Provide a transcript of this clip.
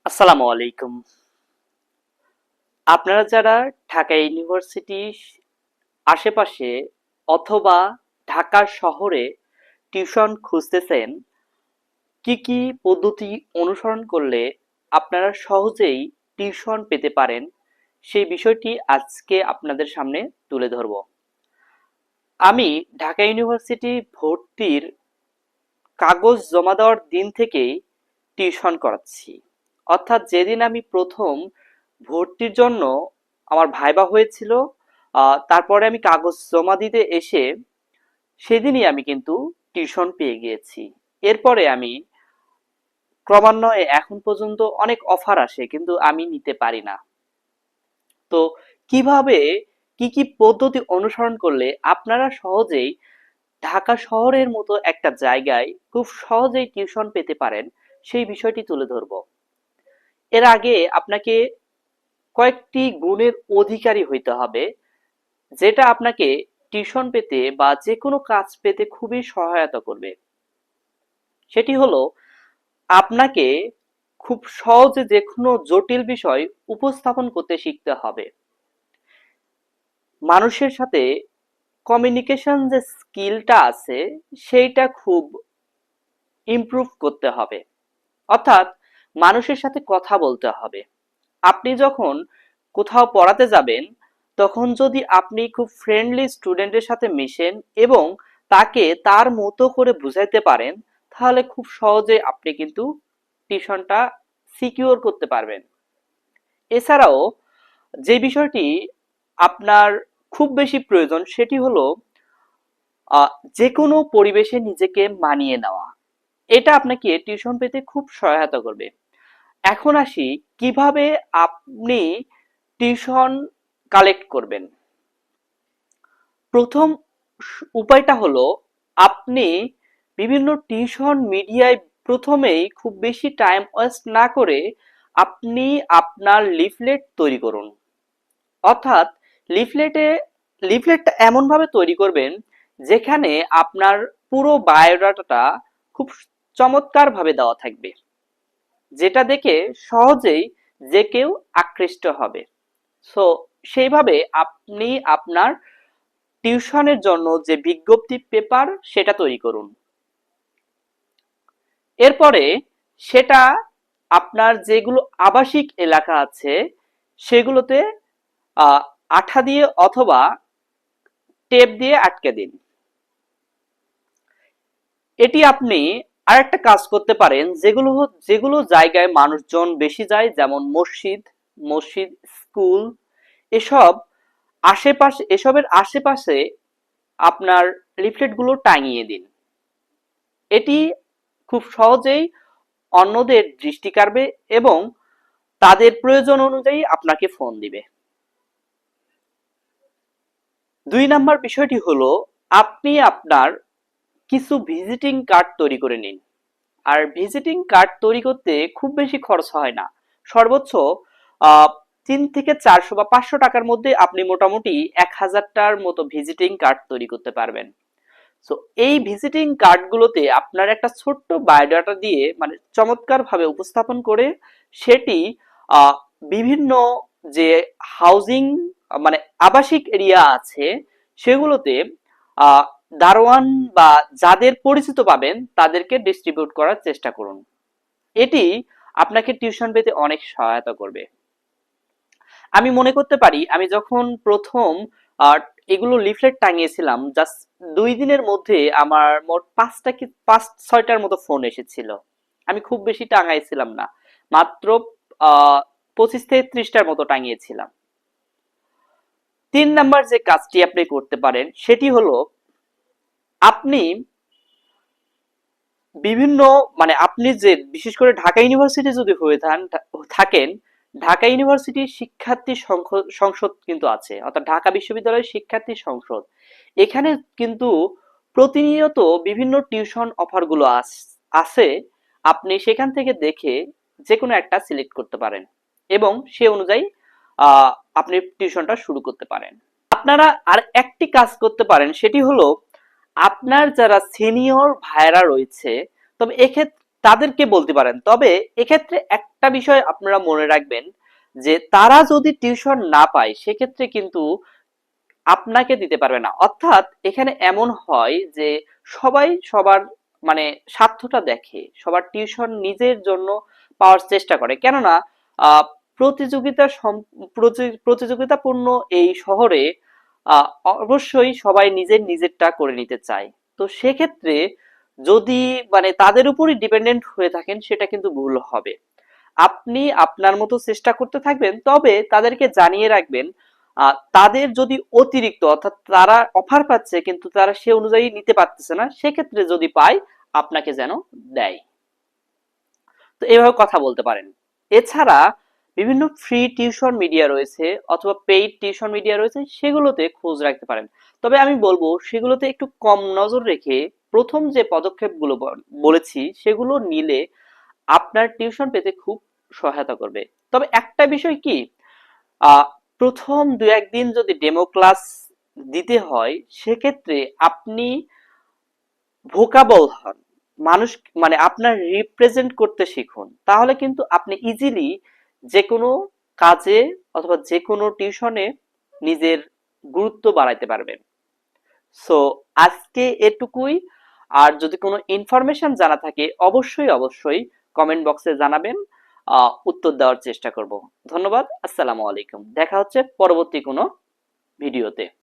আসসালামু আলাইকুম। আপনারা যারা ঢাকা ইউনিভার্সিটির আশেপাশে অথবা ঢাকা শহরে টিউশন খুঁজতেছেন, কি কি পদ্ধতি অনুসরণ করলে আপনারা সহজেই টিউশন পেতে পারেন, সেই বিষয়টি আজকে আপনাদের সামনে তুলে ধরব। আমি ঢাকা ইউনিভার্সিটি ভর্তির কাগজ জমা দেওয়ার দিন থেকেই টিউশন করাচ্ছি। অর্থাৎ যেদিন আমি প্রথম ভর্তির জন্য আমার ভাইবা হয়েছিল, তারপরে আমি কাগজ জমা দিতে এসে সেদিনই আমি কিন্তু টিউশন পেয়ে গিয়েছি। এরপরে আমি ক্রমান্বয়ে এখন পর্যন্ত অনেক অফার আসে, কিন্তু আমি নিতে পারি না। তো কিভাবে কি কি পদ্ধতি অনুসরণ করলে আপনারা সহজেই ঢাকা শহরের মতো একটা জায়গায় খুব সহজেই টিউশন পেতে পারেন, সেই বিষয়টি তুলে ধরব। এর আগে আপনাকে কয়েকটি গুণের অধিকারী হইতে হবে, যেটা আপনাকে টিউশন পেতে বা যে কোনো কাজ পেতে খুবই সহায়তা করবে। সেটি হলো, আপনাকে খুব সহজে যে কোনো জটিল বিষয় উপস্থাপন করতে শিখতে হবে। মানুষের সাথে কমিউনিকেশন যে স্কিলটা আছে, সেইটা খুব ইমপ্রুভ করতে হবে। অর্থাৎ মানুষের সাথে কথা বলতে হবে। আপনি যখন কোথাও পড়াতে যাবেন, তখন যদি আপনি খুব ফ্রেন্ডলি স্টুডেন্টের সাথে মিশেন এবং তাকে তার মতো করে বুঝাইতে পারেন, তাহলে খুব সহজে আপনি কিন্তু টিউশনটা সিকিউর করতে পারবেন। এছাড়াও যে বিষয়টি আপনার খুব বেশি প্রয়োজন, সেটি হলো যে কোনো পরিবেশে নিজেকে মানিয়ে নেওয়া। এটা আপনাকে টিউশন পেতে খুব সহায়তা করবে। এখন আসি কিভাবে আপনি টিউশন কালেক্ট করবেন। প্রথম উপায়টা হলো, আপনি বিভিন্ন টিউশন মিডিয়ায় প্রথমেই খুব বেশি টাইম ওয়েস্ট না করে আপনি আপনার লিফলেট তৈরি করুন। অর্থাৎ লিফলেটে লিফলেটটা এমনভাবে তৈরি করবেন যেখানে আপনার পুরো বায়োডাটাটা খুব চমৎকারভাবে দেওয়া থাকবে, যেটা দেখে সহজেই যে কেউ আকৃষ্ট হবে। সো সেইভাবে আপনি আপনার টিউশনের জন্য যে বিজ্ঞপ্তি পেপার সেটা তৈরি করুন। এরপরে সেটা আপনার যেগুলো আবাসিক এলাকা আছে সেগুলোতে আহ, আঠা দিয়ে অথবা টেপ দিয়ে আটকে দিন। এটি আপনি আরেকটা কাজ করতে পারেন, যেগুলো জায়গায় মানুষজন বেশি যায়, যেমন মসজিদ, স্কুল, এসব এসবের আশেপাশে আপনার লিফলেটগুলো টাঙিয়ে দিন। এটি খুব সহজেই অন্যদের দৃষ্টি কাড়বে এবং তাদের প্রয়োজন অনুযায়ী আপনাকে ফোন দিবে। 2 নাম্বার বিষয়টি হলো, আপনি আপনার কিছু ভিজিটিং কার্ড তৈরি করে নিন। আর ভিজিটিং কার্ড তৈরি করতে খুব বেশি খরচ হয় না। সর্বোচ্চ আহ 3 থেকে 400 বা 500 টাকার মধ্যে আপনি মোটামুটি 1000টার মতো ভিজিটিং কার্ড তৈরি করতে পারবেন। সো এই ভিজিটিং কার্ডগুলোতে আপনার একটা ছোট্ট বায়োডাটা দিয়ে, মানে চমৎকার ভাবে উপস্থাপন করে, সেটি আহ, বিভিন্ন যে হাউজিং মানে আবাসিক এরিয়া আছে সেগুলোতে আহ, দারোয়ান বা যাদের পরিচিত পাবেন তাদেরকে ডিস্ট্রিবিউট করার চেষ্টা করুন। এটি আপনাকে টিউশন পেতে অনেক সহায়তা করবে। আমি মনে করতে পারি, আমি যখন প্রথম আহ, এগুলো লিফলেট টাঙিয়েছিলাম, জাস্ট 2 দিনের মধ্যে আমার মোট 5-6টার মতো ফোন এসেছিল। আমি খুব বেশি টাঙাইছিলাম না, মাত্র 25 থেকে 30টার মতো টাঙিয়েছিলাম। 3 নাম্বার যে কাজটি আপনি করতে পারেন সেটি হলো, আপনি বিভিন্ন মানে আপনি যে বিশেষ করে ঢাকা ইউনিভার্সিটি যদি হয়ে থাকেন, ঢাকা ইউনিভার্সিটির শিক্ষার্থী সংসদ কিন্তু আছে, অর্থাৎ ঢাকা বিশ্ববিদ্যালয়ের শিক্ষার্থী সংসদ। এখানে কিন্তু প্রতিনিয়ত বিভিন্ন টিউশন অফার গুলো আছে। আপনি সেখান থেকে দেখে যে কোনো একটা সিলেক্ট করতে পারেন এবং সে অনুযায়ী আহ আপনি টিউশনটা শুরু করতে পারেন। আপনারা আর একটি কাজ করতে পারেন, সেটি হলো, আপনার যারা সিনিয়র ভাইয়েরা রয়েছে, তবে এক্ষেত্রে তাদেরকে বলতে পারেন। তবে এক্ষেত্রে একটা বিষয় আপনারা মনে রাখবেন যে তারা যদি টিউশন না পায় সেক্ষেত্রে কিন্তু আপনাকে দিতে পারবে না। অর্থাৎ এখানে এমন হয় যে সবাই সবার মানে স্বার্থটা দেখে, সবার টিউশন নিজের জন্য পাওয়ার চেষ্টা করে। কেননা আহ, প্রতিযোগিতা প্রতিযোগিতাপূর্ণ এই শহরে আহ, অবশ্যই সবাই নিজেরটা করে নিতে চায়। তো সেক্ষেত্রে যদি মানে তাদের উপরই ডিপেন্ডেন্ট হয়ে থাকেন সেটা কিন্তু ভুল হবে। আপনি আপনার মতো চেষ্টা করতে থাকবেন, তবে তাদেরকে জানিয়ে রাখবেন তাদের যদি অতিরিক্ত অর্থাৎ তারা অফার পাচ্ছে কিন্তু তারা সে অনুযায়ী নিতে পারতেছে না, সেক্ষেত্রে যদি পায় আপনাকে যেন দেয়। তো এইভাবে কথা বলতে পারেন। এছাড়া বিভিন্ন ফ্রি টিউশন মিডিয়া রয়েছে অথবা পেইড টিউশন মিডিয়া রয়েছে, সেগুলোতে খোঁজ রাখতে পারেন। তবে আমি বলবো সেগুলোতে একটু কম নজর রেখে প্রথম যে পদক্ষেপগুলো বলেছি সেগুলো নিলে আপনার টিউশন পেতে খুব সহায়তা করবে। তবে একটা বিষয় কি, আহ প্রথম দু একদিন যদি ডেমো ক্লাস দিতে হয় সেক্ষেত্রে আপনি ভোকাবল হন, মানুষ মানে আপনার রিপ্রেজেন্ট করতে শিখুন, তাহলে কিন্তু আপনি ইজিলি যে কোনো কাজে অথবা যে কোনো টিউশনে নিজের গুরুত্ব বাড়াইতে পারবেন। সো আজকে এটুকুই। আর যদি কোনো ইনফরমেশন জানা থাকে অবশ্যই অবশ্যই কমেন্ট বক্সে জানাবেন, উত্তর দেওয়ার চেষ্টা করব। ধন্যবাদ। আসসালামু আলাইকুম। দেখা হচ্ছে পরবর্তী কোনো ভিডিওতে।